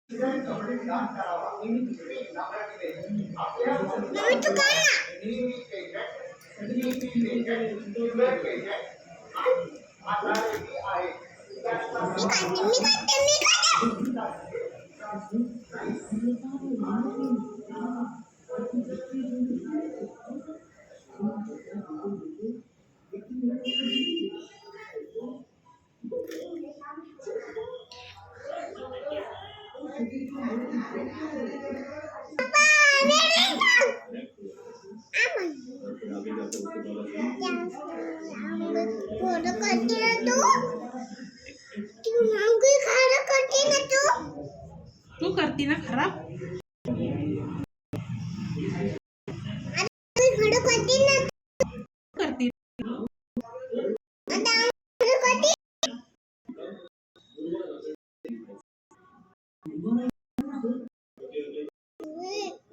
Mummy तू काय ना तू करती ना खराब करती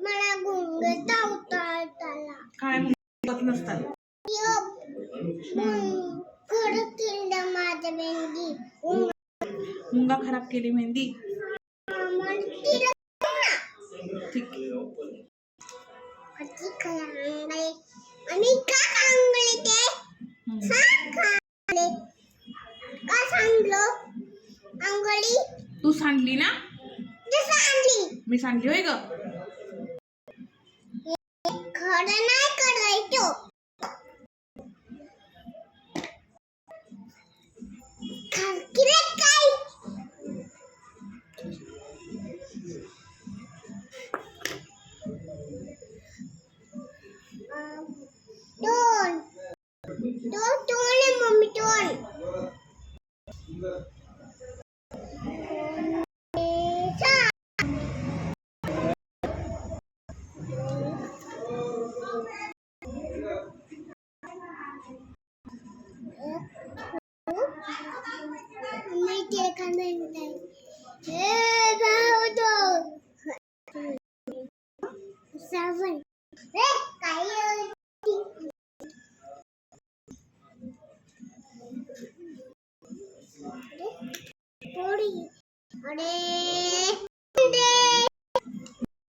मला गुंगता काय म्हणत नसतात मुंगा खराब केली मेहंदी ठीक तू सांडली ना मी सांडली होय ग खरं नाही करायचं दोन मम्मी दोन seven.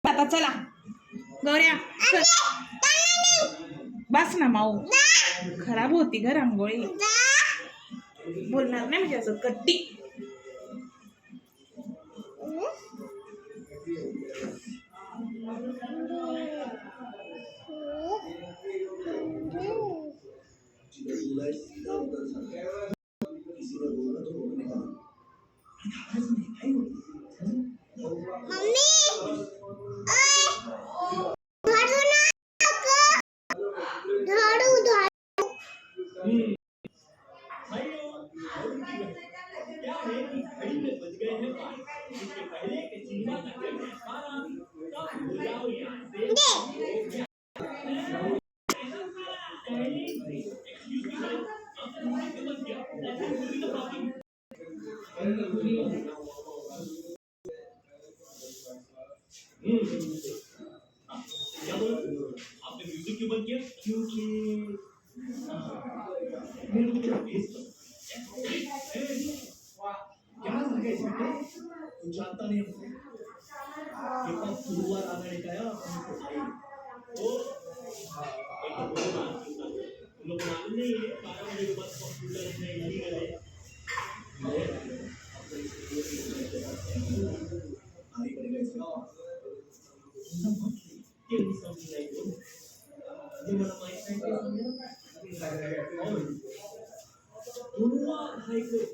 आता चला गौऱ्या बस ना माऊ खराब होती ग रांगोळी बोलणार नाही म्हणजे असं कट्टी आपने म्यूजिक क्यों बंद किया क्योंकि क्या लगा इसमें जानता नहीं गुरुवार आने का तो लोग मालूम नहीं है 12 बजे के बाद कंप्यूटर नहीं गए आई पड़ेगा इसका something like this. You want to mind something? High court.